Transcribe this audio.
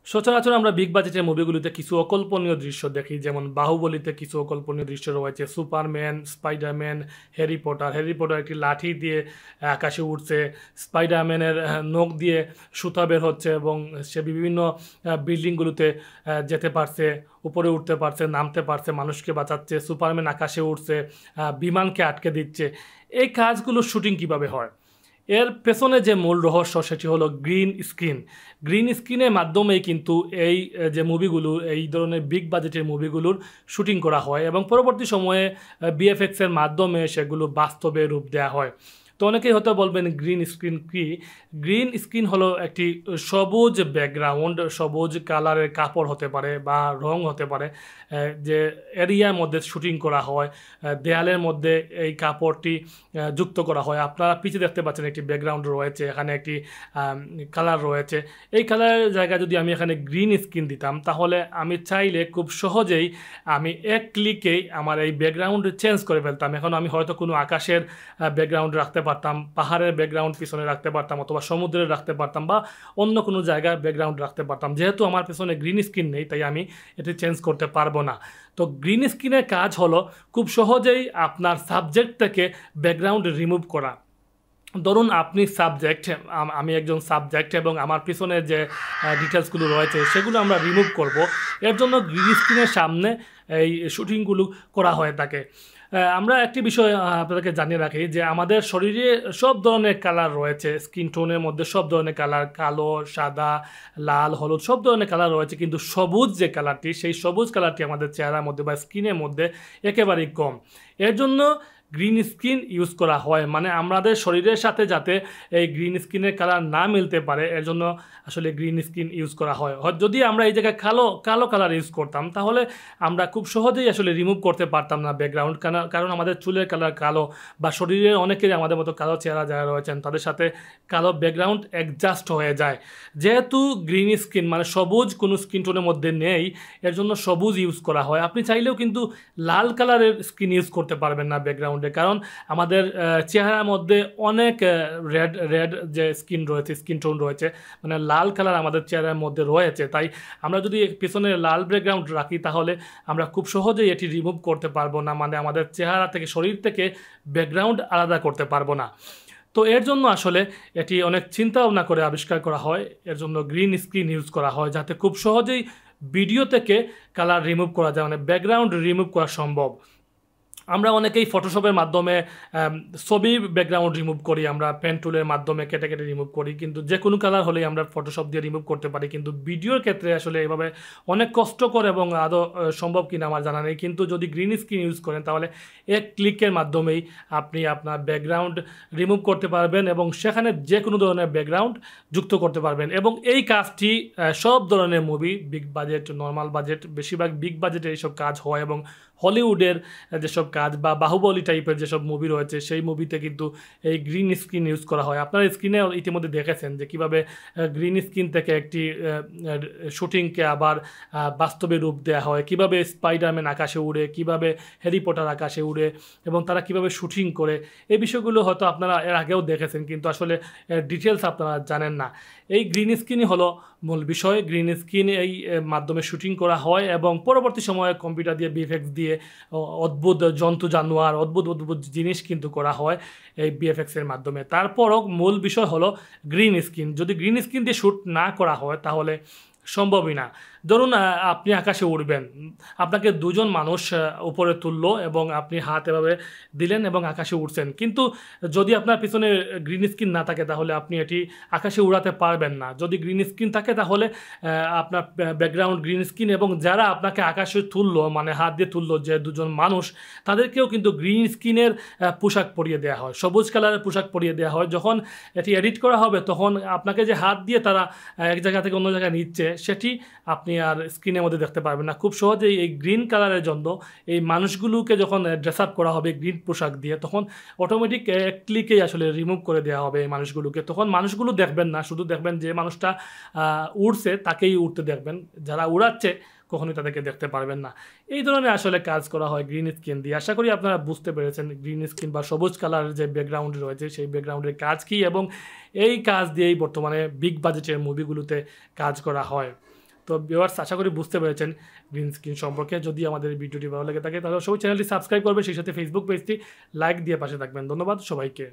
সচরাচর আমরা বিগ বাজেটের মুভিগুলোতে কিছু অকল্পনীয় দৃশ্য দেখি, যেমন বাহুবলীতে কিছু অকল্পনীয় দৃশ্য রয়েছে। সুপারম্যান, স্পাইডারম্যান, হ্যারি পটার একটি লাঠি দিয়ে আকাশে উঠছে, স্পাইডারম্যানের নখ দিয়ে সুতা বের হচ্ছে এবং সে বিভিন্ন বিল্ডিংগুলোতে যেতে পারছে, উপরে উঠতে পারছে, নামতে পারছে, মানুষকে বাঁচাচ্ছে। সুপারম্যান আকাশে উঠছে, বিমানকে আটকে দিচ্ছে। এই কাজগুলোর শুটিং কিভাবে হয়? এর পেছনে যে মূল রহস্য সেটি হলো গ্রিন স্ক্রিন। গ্রিন স্ক্রিনের মাধ্যমেই কিন্তু এই যে মুভিগুলো, এই ধরনের বিগ বাজেটের মুভিগুলোর শুটিং করা হয় এবং পরবর্তী সময়ে বিএফএক্সের মাধ্যমে সেগুলো বাস্তবে রূপ দেওয়া হয়। তো অনেকেই হয়তো বলবেন গ্রিন স্ক্রিন কি? গ্রিন স্ক্রিন হলো একটি সবুজ ব্যাকগ্রাউন্ড, সবুজ কালারের কাপড় হতে পারে বা রং হতে পারে, যে এরিয়ার মধ্যে শুটিং করা হয়, দেয়ালের মধ্যে এই কাপড়টি যুক্ত করা হয়। আপনারা পিছিয়ে দেখতে পাচ্ছেন একটি ব্যাকগ্রাউন্ড রয়েছে, এখানে একটি কালার রয়েছে। এই কালারের জায়গায় যদি আমি এখানে গ্রিন স্ক্রিন দিতাম, তাহলে আমি চাইলে খুব সহজেই আমি এক ক্লিকেই আমার এই ব্যাকগ্রাউন্ড চেঞ্জ করে ফেলতাম। এখন আমি হয়তো কোনো আকাশের ব্যাকগ্রাউন্ড রাখতে পারতাম, পাহাড়ের ব্যাকগ্রাউন্ড পিছনে রাখতে পারতাম, অথবা সমুদ্রের রাখতে পারতাম, বা অন্য কোনো জায়গায় ব্যাকগ্রাউন্ড রাখতে পারতাম। যেহেতু আমার পিছনে গ্রিন স্ক্রিন নেই, তাই আমি এটি চেঞ্জ করতে পারবো না। তো গ্রিন স্ক্রিনের কাজ হলো খুব সহজেই আপনার সাবজেক্ট থেকে ব্যাকগ্রাউন্ড রিমুভ করা। ধরুন আপনি সাবজেক্ট, আমি একজন সাবজেক্ট এবং আমার পিছনে যে ডিটেলসগুলো রয়েছে সেগুলো আমরা রিমুভ করব। এর জন্য গ্রিন স্ক্রিনের সামনে এই শুটিংগুলো করা হয়ে থাকে। আমরা একটি বিষয় আপনাদেরকে জানিয়ে রাখি যে আমাদের শরীরে সব ধরনের কালার রয়েছে, স্কিন টোনের মধ্যে সব ধরনের কালার, কালো, সাদা, লাল, হলুদ, সব ধরনের কালার রয়েছে, কিন্তু সবুজ যে কালারটি, সেই সবুজ কালারটি আমাদের চেহারার মধ্যে বা স্কিনের মধ্যে একেবারেই কম। এর জন্য গ্রিন স্ক্রিন ইউজ করা হয়, মানে আমাদের শরীরের সাথে যাতে এই গ্রিন স্ক্রিনের কালার না মিলতে পারে, এর জন্য আসলে গ্রিন স্ক্রিন ইউজ করা হয়। যদি আমরা এই জায়গায় কালো কালার ইউজ করতাম, তাহলে আমরা খুব সহজেই আসলে রিমুভ করতে পারতাম না ব্যাকগ্রাউন্ড, কারণ আমাদের চুলের কালার কালো, বা শরীরের অনেকেরই আমাদের মতো কালো চেহারা যারা রয়েছেন তাদের সাথে কালো ব্যাকগ্রাউন্ড অ্যাডজাস্ট হয়ে যায়। যেহেতু গ্রিন স্ক্রিন মানে সবুজ কোনো স্কিন টোনের মধ্যে নেই, এর জন্য সবুজ ইউজ করা হয়। আপনি চাইলেও কিন্তু লাল কালারের স্ক্রিন ইউজ করতে পারবেন না ব্যাকগ্রাউন্ডে, কারণ আমাদের চেহারার মধ্যে অনেক রেড যে স্কিন টোন রয়েছে, মানে লাল কালার আমাদের চেহারার মধ্যে রয়েছে। তাই আমরা যদি পিছনে লাল ব্যাকগ্রাউন্ড রাখি, তাহলে আমরা খুব সহজেই এটি রিমুভ করতে পারবো না, মানে আমাদের চেহারা থেকে, শরীর থেকে ব্যাকগ্রাউন্ড আলাদা করতে পারবো না। তো এর জন্য আসলে এটি অনেক চিন্তা ভাবনা করে আবিষ্কার করা হয়। এর জন্য গ্রিন স্ক্রিন ইউজ করা হয়, যাতে খুব সহজেই ভিডিও থেকে কালার রিমুভ করা যায়, মানে ব্যাকগ্রাউন্ড রিমুভ করা সম্ভব। আমরা অনেকেই ফটোশপের মাধ্যমে ছবি ব্যাকগ্রাউন্ড রিমুভ করি, আমরা পেন টুলের মাধ্যমে কেটে কেটে রিমুভ করি, কিন্তু যে কোনো কালার হলেই আমরা ফটোশপ দিয়ে রিমুভ করতে পারি। কিন্তু ভিডিওর ক্ষেত্রে আসলে এভাবে অনেক কষ্টকর এবং আদৌ সম্ভব কিনা আমার জানা নেই। কিন্তু যদি গ্রিন স্ক্রিন ইউজ করেন, তাহলে এক ক্লিকের মাধ্যমেই আপনি আপনার ব্যাকগ্রাউন্ড রিমুভ করতে পারবেন এবং সেখানে যে কোনো ধরনের ব্যাকগ্রাউন্ড যুক্ত করতে পারবেন। এবং এই কাজটি সব ধরনের movie, big budget, normal budget, বেশিরভাগ বিগ বাজেটে এইসব কাজ হয়, এবং হলিউডের যেসব কাজ বা বাহুবলী টাইপের যেসব মুভি রয়েছে, সেই মুভিতে কিন্তু এই গ্রিন স্ক্রিন ইউজ করা হয়। আপনারা স্ক্রিনে ইতিমধ্যে দেখেছেন যে কীভাবে গ্রিন স্ক্রিন থেকে একটি শুটিংকে আবার বাস্তবে রূপ দেওয়া হয়, কীভাবে স্পাইডারম্যান আকাশে উড়ে, কীভাবে হ্যারি পটার আকাশে উড়ে, এবং তারা কীভাবে শুটিং করে। এই বিষয়গুলো হয়তো আপনারা এর আগেও দেখেছেন, কিন্তু আসলে ডিটেলস আপনারা জানেন না। এই গ্রিন স্ক্রিনই হলো মূল বিষয়। গ্রিন স্ক্রিন এই মাধ্যমে শুটিং করা হয় এবং পরবর্তী সময়ে কম্পিউটার দিয়ে, বিএফএক্স দিয়ে অদ্ভুত জন্তু জানোয়ার, অদ্ভুত জিনিস কিন্তু করা হয় এই বিএফএক্সের মাধ্যমে। তারপরও মূল বিষয় হলো গ্রিন স্ক্রিন। যদি গ্রিন স্ক্রিন দিয়ে শ্যুট না করা হয়, তাহলে সম্ভবই না। ধরুন আপনি আকাশে উড়বেন, আপনাকে দুজন মানুষ উপরে তুললো এবং আপনি হাত এভাবে দিলেন এবং আকাশে উড়ছেন, কিন্তু যদি আপনার পিছনে গ্রিন স্ক্রিন না থাকে, তাহলে আপনি এটি আকাশে উড়াতে পারবেন না। যদি গ্রিন স্ক্রিন থাকে, তাহলে আপনার ব্যাকগ্রাউন্ড গ্রিন স্ক্রিন, এবং যারা আপনাকে আকাশে তুললো, মানে হাত দিয়ে তুললো যে দুজন মানুষ, তাদেরকেও কিন্তু গ্রিন স্ক্রিনের পোশাক পরিয়ে দেওয়া হয়, সবুজ কালারের পোশাক পরিয়ে দেওয়া হয়। যখন এটি এডিট করা হবে, তখন আপনাকে যে হাত দিয়ে তারা এক জায়গা থেকে অন্য জায়গায় নিচ্ছে, সেটি আপনি আর স্ক্রিনের মধ্যে দেখতে পারবেন না। খুব সহজেই এই গ্রিন কালারের জন্য এই মানুষগুলোকে যখন ড্রেস আপ করা হবে গ্রিন পোশাক দিয়ে, তখন অটোমেটিক এক ক্লিকেই আসলে রিমুভ করে দেওয়া হবে এই মানুষগুলোকে। তখন মানুষগুলো দেখবেন না, শুধু দেখবেন যে মানুষটা উড়ছে তাকেই উড়তে দেখবেন, যারা উড়াচ্ছে কখনোই তাদেরকে দেখতে পারবেন না। এই ধরনের আসলে কাজ করা হয় গ্রিন স্ক্রিন দিয়ে। আশা করি আপনারা বুঝতে পেরেছেন গ্রিন স্ক্রিন বা সবুজ কালারের যে ব্যাকগ্রাউন্ড রয়েছে, সেই ব্যাকগ্রাউন্ডের কাজ কী, এবং এই কাজ দিয়েই বর্তমানে বিগ বাজেটের মুভিগুলোতে কাজ করা হয়। তো ভিউয়ার্স আশা করি বুঝতে পেরেছেন গ্রিন স্ক্রিন সম্পর্কে। যদি আমাদের ভিডিওটি ভালো লেগে থাকে তাহলে অবশ্যই চ্যানেলটি সাবস্ক্রাইব করবে, সেই সাথে ফেসবুক পেজটি লাইক দিয়ে পাশে থাকবেন। ধন্যবাদ সবাইকে।